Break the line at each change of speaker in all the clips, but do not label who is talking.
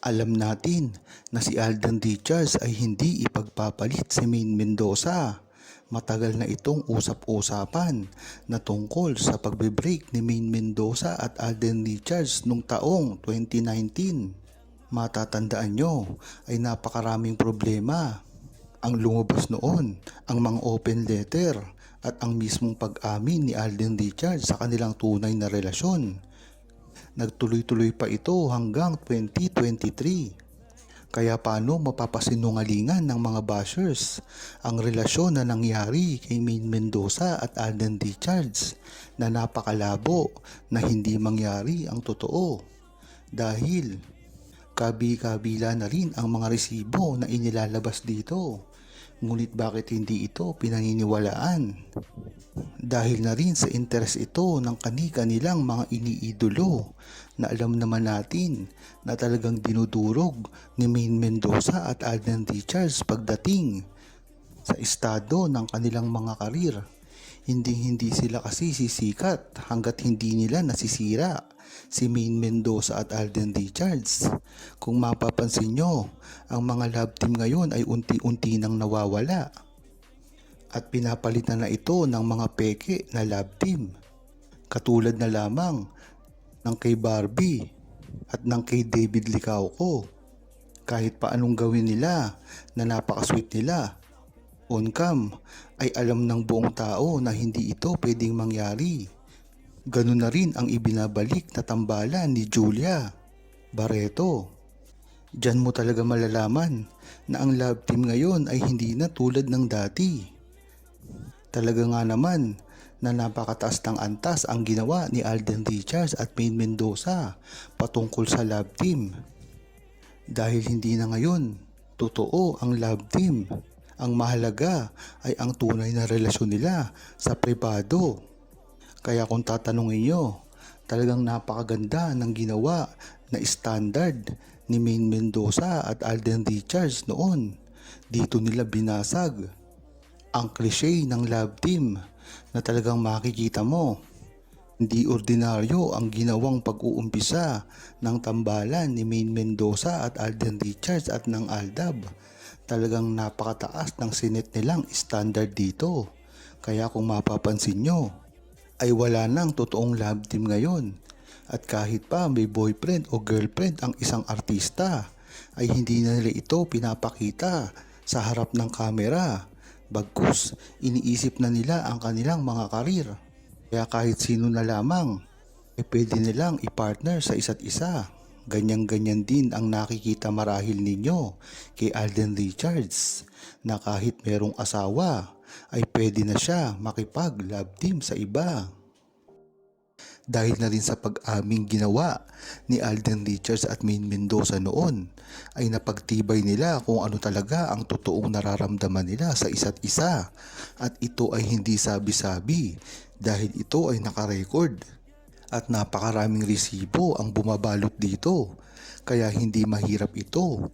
Alam natin na si Alden Richards ay hindi ipagpapalit si Maine Mendoza. Matagal na itong usap-usapan na tungkol sa pagbe-break ni Maine Mendoza at Alden Richards noong taong 2019. Matatandaan nyo ay napakaraming problema ang lumabas noon, ang mga open letter at ang mismong pag-amin ni Alden Richards sa kanilang tunay na relasyon. Nagtuloy-tuloy pa ito hanggang 2023. Kaya paano mapapasinungalingan ng mga bashers ang relasyon na nangyari kay Maine Mendoza at Alden Richards na napakalabo na hindi mangyari ang totoo? Dahil kabi-kabila na rin ang mga resibo na inilalabas dito. Ngunit bakit hindi ito pinaniniwalaan? Dahil na rin sa interes ito ng kani-kanilang mga iniidolo na alam naman natin na talagang dinudurog ni Maine Mendoza at Alden Richards pagdating sa estado ng kanilang mga karir. Hindi sila kasi sisikat hanggat hindi nila nasisira si Maine Mendoza at Alden Richards. Kung mapapansin nyo, ang mga love team ngayon ay unti-unti nang nawawala at pinapalitan na ito ng mga peke na love team. Katulad na lamang ng kay Barbie at ng kay David Licauco. Kahit pa anong gawin nila na napaka-sweet nila on cam ay alam ng buong tao na hindi ito pwedeng mangyari. Ganun na rin ang ibinabalik na tambalan ni Julia Barreto. Diyan mo talaga malalaman na ang love team ngayon ay hindi na tulad ng dati. Talaga nga naman na napakataas ng antas ang ginawa ni Alden Richards at Maine Mendoza patungkol sa love team. Dahil hindi na ngayon totoo ang love team. Ang mahalaga ay ang tunay na relasyon nila sa pribado. Kaya kung tatanungin nyo, talagang napakaganda ng ginawa na standard ni Maine Mendoza at Alden Richards noon. Dito nila binasag ang cliche ng love team na talagang makikita mo. Hindi ordinaryo ang ginawang pag-uumpisa ng tambalan ni Maine Mendoza at Alden Richards at ng Aldab. Talagang napakataas ng sinet nilang standard dito. Kaya kung mapapansin nyo, ay wala nang totoong love team ngayon. At kahit pa may boyfriend o girlfriend ang isang artista, ay hindi na nila ito pinapakita sa harap ng kamera. Bagkus, iniisip na nila ang kanilang mga karir. Kaya kahit sino na lamang, ay pwede nilang i-partner sa isa't isa. Ganyan-ganyan din ang nakikita marahil ninyo kay Alden Richards na kahit merong asawa ay pwede na siya makipag-love team sa iba. Dahil na rin sa pag-aming ginawa ni Alden Richards at Maine Mendoza noon ay napagtibay nila kung ano talaga ang totoong nararamdaman nila sa isa't isa at ito ay hindi sabi-sabi dahil ito ay nakarecord. At napakaraming resibo ang bumabalot dito, kaya hindi mahirap ito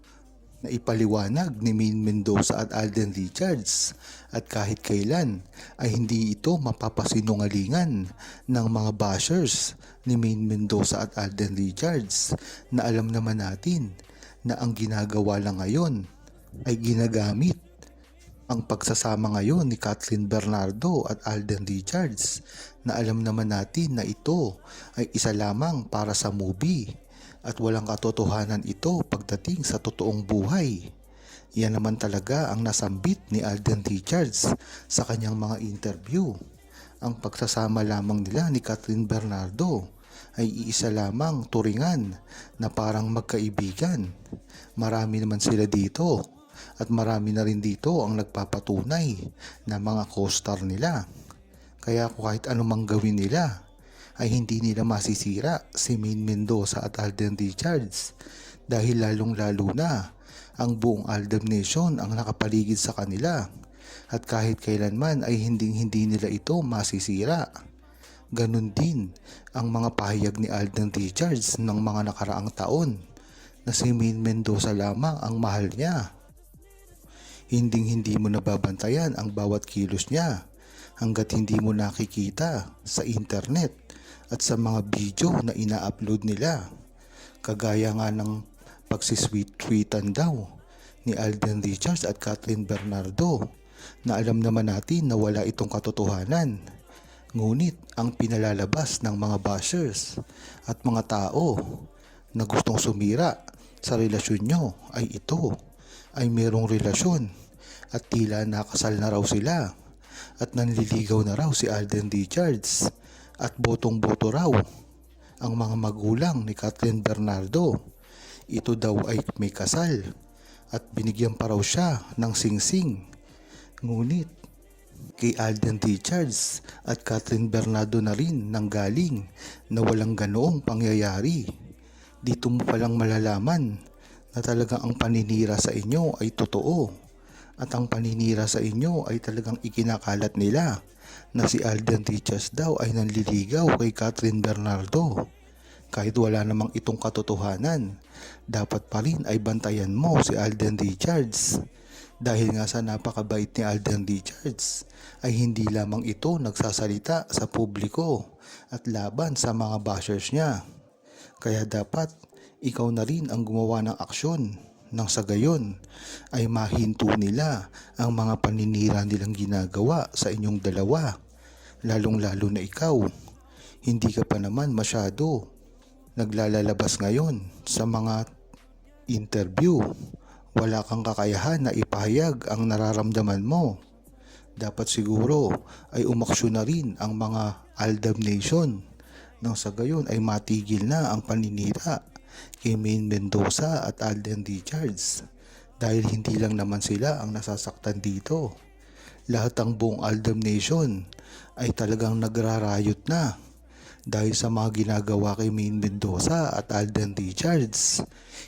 na ipaliwanag ni Maine Mendoza at Alden Richards at kahit kailan ay hindi ito mapapasinungalingan ng mga bashers ni Maine Mendoza at Alden Richards na alam naman natin na ang ginagawa lang ngayon ay ginagamit ang pagsasama ngayon ni Kathryn Bernardo at Alden Richards na alam naman natin na ito ay isa lamang para sa movie at walang katotohanan ito pagdating sa totoong buhay. Yan naman talaga ang nasambit ni Alden Richards sa kanyang mga interview. Ang pagsasama lamang nila ni Kathryn Bernardo ay iisa lamang turingan na parang magkaibigan. Marami naman sila dito. At marami na rin dito ang nagpapatunay na mga co-star nila. Kaya kahit anumang gawin nila ay hindi nila masisira si Maine Mendoza at Alden Richards dahil lalong-lalo na ang buong Aldab Nation ang nakapaligid sa kanila at kahit kailanman ay hindi nila ito masisira. Ganon din ang mga pahayag ni Alden Richards ng mga nakaraang taon na si Maine Mendoza lamang ang mahal niya. Hindi mo nababantayan ang bawat kilos niya hanggat hindi mo nakikita sa internet at sa mga video na ina-upload nila. Kagaya nga ng pagsisweet-sweetan daw ni Alden Richards at Catherine Bernardo na alam naman natin na wala itong katotohanan. Ngunit ang pinalalabas ng mga bashers at mga tao na gustong sumira sa relasyon nyo ay ito ay merong relasyon at tila nakasal na raw sila at nanliligaw na raw si Alden Richards at botong-boto raw ang mga magulang ni Catherine Bernardo. Ito daw ay may kasal at binigyan pa raw siya ng singsing. Ngunit kay Alden Richards at Catherine Bernardo na rin nanggaling na walang ganoong pangyayari. Dito mo palang malalaman na talagang ang paninira sa inyo ay totoo at ang paninira sa inyo ay talagang ikinakalat nila na si Alden Richards daw ay nanliligaw kay Catherine Bernardo. Kahit wala namang itong katotohanan, dapat pa rin ay bantayan mo si Alden Richards. Dahil nga sa napakabait ni Alden Richards, ay hindi lamang ito nagsasalita sa publiko at laban sa mga bashers niya. Kaya dapat ikaw na rin ang gumawa ng aksyon nang sa gayon ay mahinto nila ang mga paninira nilang ginagawa sa inyong dalawa. Lalong-lalo na ikaw, hindi ka pa naman masyado naglalalabas ngayon sa mga interview. Wala kang kakayahan na ipahayag ang nararamdaman mo. Dapat siguro ay umaksyon na rin ang mga Aldab Nation nang sa gayon ay matigil na ang paninira kay Maine Mendoza at Alden Richards dahil hindi lang naman sila ang nasasaktan dito. Lahat ang buong Aldab Nation ay talagang nagrarayot na dahil sa mga ginagawa kay Maine Mendoza at Alden Richards.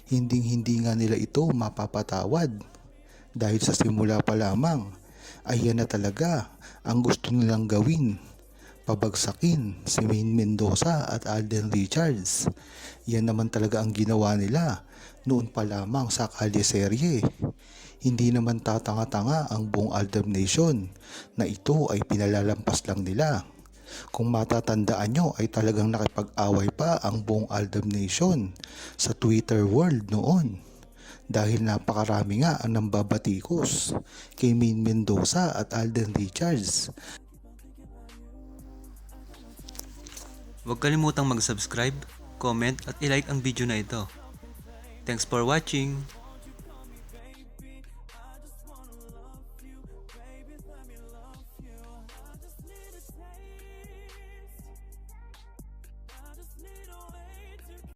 Hindi nga nila ito mapapatawad dahil sa simula pa lamang ay yan na talaga ang gusto nilang gawin. Pabagsakin si Maine Mendoza at Alden Richards. Yan naman talaga ang ginawa nila noon pa lamang sa kalyeserye. Hindi naman tatanga-tanga ang buong Aldab Nation na ito ay pinalalampas lang nila. Kung matatandaan nyo ay talagang nakipag-away pa ang buong Aldab Nation sa Twitter world noon. Dahil napakarami nga ang nambabatikos kay Maine Mendoza at Alden Richards.
Huwag kalimutang mag-subscribe, comment at i-like ang video na ito. Thanks for watching!